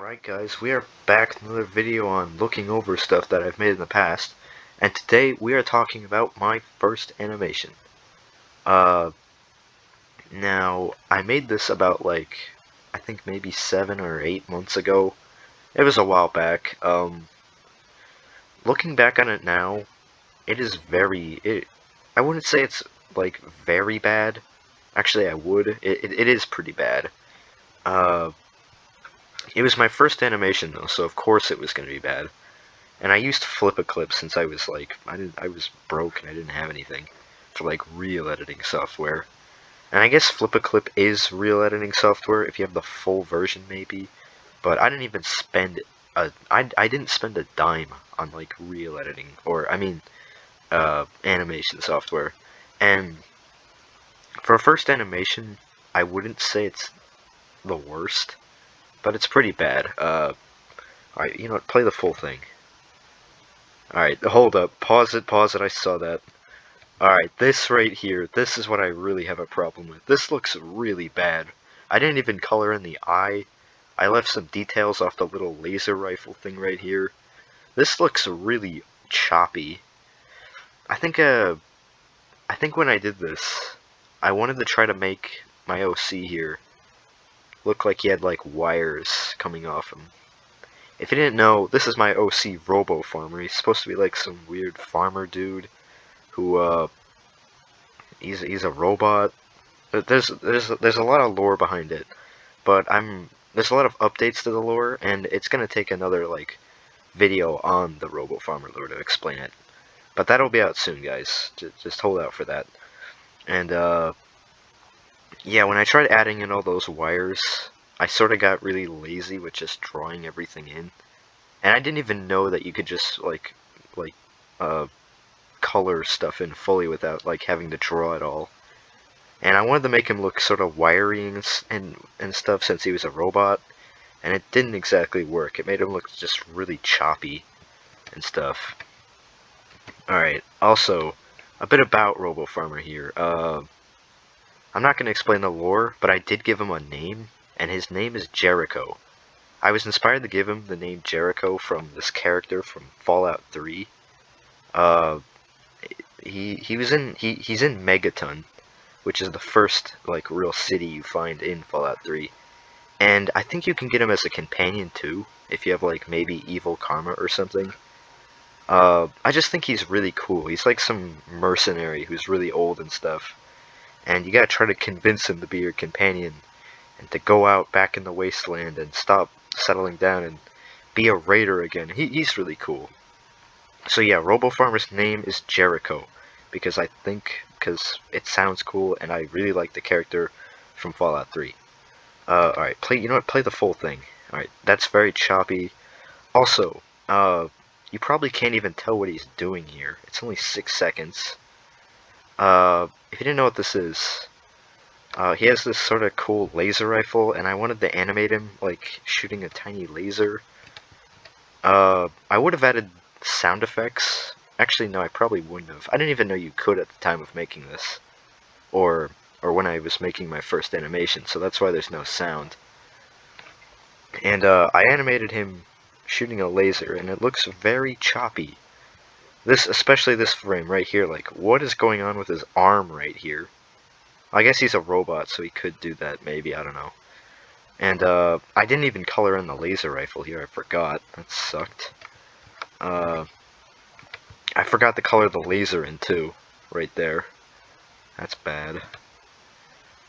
Alright guys, we are back with another video on looking over stuff that I've made in the past, and today we are talking about my first animation. Now, I made this about I think maybe 7 or 8 months ago. It was a while back. Looking back on it now, it is I wouldn't say it's very bad. Actually, I would. It is pretty bad. It was my first animation though, so of course it was going to be bad. And I used Flip-a-Clip since I was I was broke and I didn't have anything for real editing software. And I guess Flip-a-Clip is real editing software if you have the full version maybe, but I didn't even spend I didn't spend a dime on real editing or animation software. And for a first animation, I wouldn't say it's the worst, but it's pretty bad. Alright, you know what, play the full thing. Alright, hold up, pause it, I saw that. Alright, this right here, this is what I really have a problem with. This looks really bad. I didn't even color in the eye. I left some details off the little laser rifle thing right here. This looks really choppy. I think when I did this, I wanted to try to make my OC here look like he had wires coming off him. If you didn't know, this is my OC Robo Farmer. He's supposed to be some weird farmer dude who he's a robot. There's a lot of lore behind it, but there's a lot of updates to the lore, and it's gonna take another video on the Robo Farmer lore to explain it. But that'll be out soon, guys. Just hold out for that. And yeah, when I tried adding in all those wires, I sort of got really lazy with just drawing everything in. And I didn't even know that you could just color stuff in fully without having to draw it all. And I wanted to make him look sort of wiry and stuff since he was a robot, and it didn't exactly work. It made him look just really choppy and stuff. Alright, also, a bit about Robo Farmer here. I'm not going to explain the lore, but I did give him a name, and his name is Jericho. I was inspired to give him the name Jericho from this character from Fallout 3. He's in Megaton, which is the first real city you find in Fallout 3. And I think you can get him as a companion too, if you have maybe evil karma or something. I just think he's really cool. He's like some mercenary who's really old and stuff. And you gotta try to convince him to be your companion and to go out back in the wasteland and stop settling down and be a raider again. He's really cool. So yeah, Robo Farmer's name is Jericho because it sounds cool and I really like the character from Fallout 3. Alright, you know what, play the full thing. Alright, that's very choppy. Also, you probably can't even tell what he's doing here. It's only 6 seconds. If you didn't know what this is, he has this sort of cool laser rifle, and I wanted to animate him shooting a tiny laser. I would have added sound effects. Actually, no, I probably wouldn't have. I didn't even know you could at the time of making this, or when I was making my first animation, so that's why there's no sound. And I animated him shooting a laser, and it looks very choppy. Especially this frame right here, what is going on with his arm right here? I guess he's a robot, so he could do that, maybe, I don't know. And, I didn't even color in the laser rifle here, I forgot. That sucked. I forgot to color the laser in, too, right there. That's bad.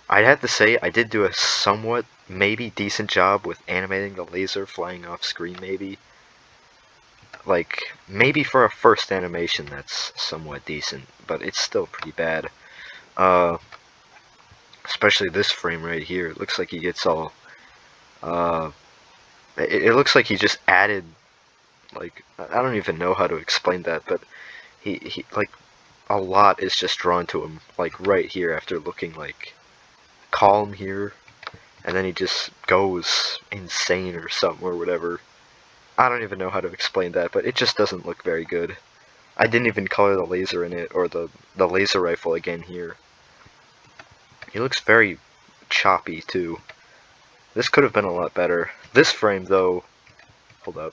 I'd have to say, I did do a somewhat, maybe decent job with animating the laser flying off screen, maybe. Maybe for a first animation that's somewhat decent, but it's still pretty bad. Especially this frame right here. It looks like he gets all, it looks like he just added, I don't even know how to explain that, but he a lot is just drawn to him, right here after looking, calm here, and then he just goes insane or something or whatever. I don't even know how to explain that, but it just doesn't look very good. I didn't even color the laser in it, or the laser rifle again here. He looks very choppy, too. This could have been a lot better. This frame, though, hold up.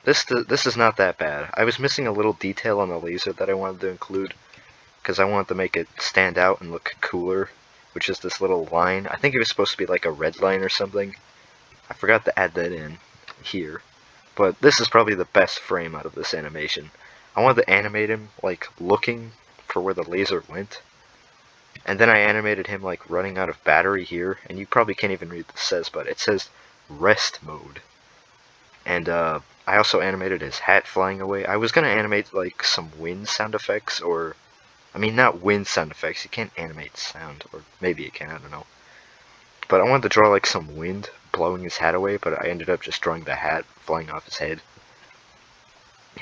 This is not that bad. I was missing a little detail on the laser that I wanted to include, because I wanted to make it stand out and look cooler, which is this little line. I think it was supposed to be like a red line or something. I forgot to add that in here. But this is probably the best frame out of this animation. I wanted to animate him, like, looking for where the laser went. And then I animated him, like, running out of battery here. And you probably can't even read what this says, but it says rest mode. And, I also animated his hat flying away. I was gonna animate, like, some wind sound effects, or... I mean, not wind sound effects. You can't animate sound. Or maybe you can, I don't know. But I wanted to draw, like, some wind blowing his hat away, but I ended up just drawing the hat flying off his head.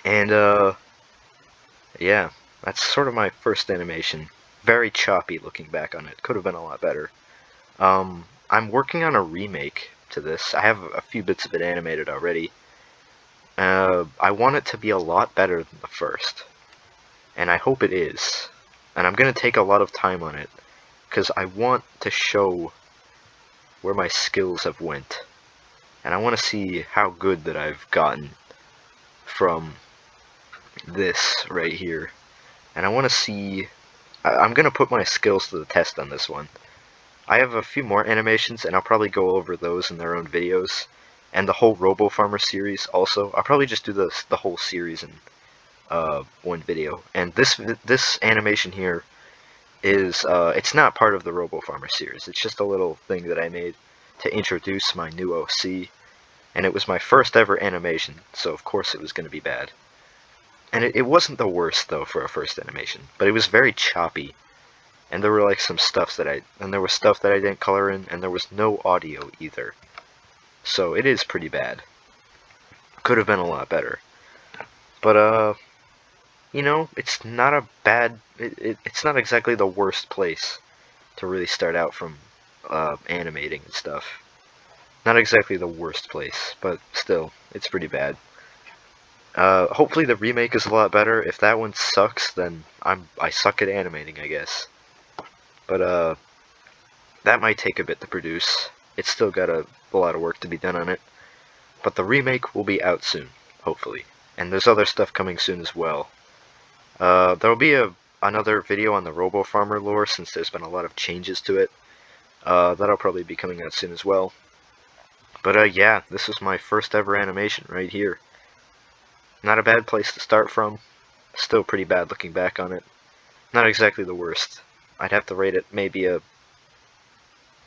And, yeah, that's sort of my first animation. Very choppy looking back on it. Could have been a lot better. I'm working on a remake to this. I have a few bits of it animated already. I want it to be a lot better than the first. And I hope it is. And I'm going to take a lot of time on it, because I want to show where my skills have went. And I want to see how good that I've gotten from this right here. And I want to see... I'm going to put my skills to the test on this one. I have a few more animations, and I'll probably go over those in their own videos. And the whole Robo Farmer series also. I'll probably just do the whole series in one video. And this animation here is, it's not part of the Robo Farmer series. It's just a little thing that I made to introduce my new OC. And it was my first ever animation, so of course it was going to be bad. And it wasn't the worst, though, for a first animation. But it was very choppy. And there were, like, some stuff that there was stuff that I didn't color in, and there was no audio either. So it is pretty bad. Could have been a lot better. But, you know, it's not a bad... It's not exactly the worst place to really start out from animating and stuff. Not exactly the worst place, but still, it's pretty bad. Hopefully the remake is a lot better. If that one sucks, then I suck at animating, I guess. But, that might take a bit to produce. It's still got a lot of work to be done on it. But the remake will be out soon, hopefully. And there's other stuff coming soon as well. There'll be another video on the Robo Farmer lore, since there's been a lot of changes to it. That'll probably be coming out soon as well. But, yeah, this is my first ever animation right here. Not a bad place to start from. Still pretty bad looking back on it. Not exactly the worst. I'd have to rate it maybe a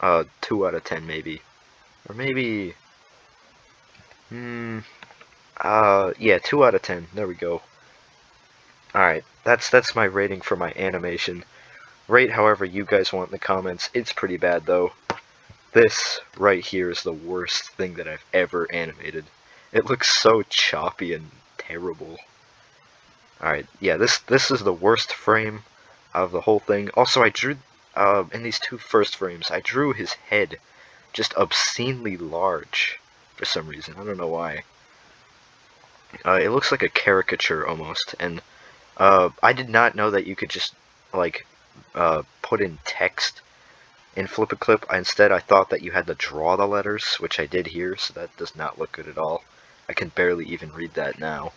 2 out of 10, maybe. Or maybe... yeah, 2 out of 10. There we go. Alright, that's my rating for my animation. Rate however you guys want in the comments. It's pretty bad, though. This right here is the worst thing that I've ever animated. It looks so choppy and terrible. Alright, yeah, this is the worst frame of the whole thing. Also, I drew, in these two first frames, I drew his head just obscenely large for some reason. I don't know why. It looks like a caricature almost, and I did not know that you could just, like, put in text in Flip a Clip. Instead, I thought that you had to draw the letters, which I did here, so that does not look good at all. I can barely even read that now.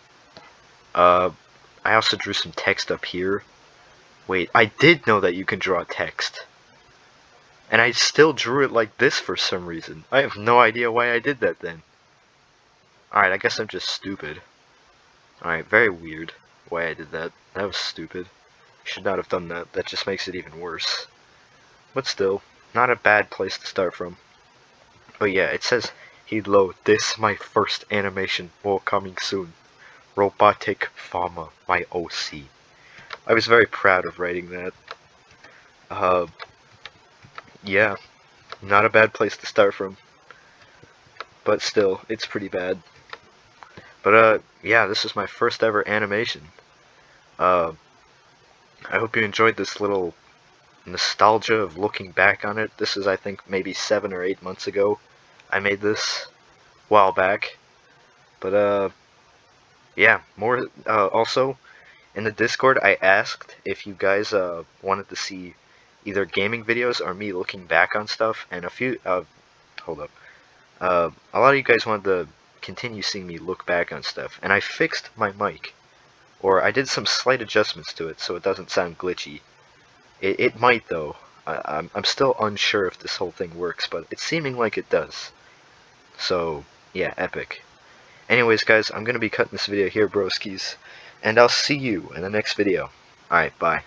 I also drew some text up here. Wait, I did know that you can draw text. And I still drew it like this for some reason. I have no idea why I did that then. Alright, I guess I'm just stupid. Alright, very weird why I did that. That was stupid. Should not have done that. That just makes it even worse. But still, not a bad place to start from. But yeah, it says, "Hello, this my first animation, more coming soon. Robotic Farmer, my OC." I was very proud of writing that. Yeah, not a bad place to start from. But still, it's pretty bad. But, yeah, this is my first ever animation. I hope you enjoyed this little nostalgia of looking back on it. This is, I think, maybe 7 or 8 months ago. I made this a while back. But, yeah, more, also, in the Discord, I asked if you guys, wanted to see either gaming videos or me looking back on stuff, and a few, hold up. A lot of you guys wanted to continue seeing me look back on stuff, and I fixed my mic. Or I did some slight adjustments to it so it doesn't sound glitchy. It might though. I'm still unsure if this whole thing works, but it's seeming like it does. So, yeah, epic. Anyways, guys, I'm going to be cutting this video here, broskies, and I'll see you in the next video. Alright, bye.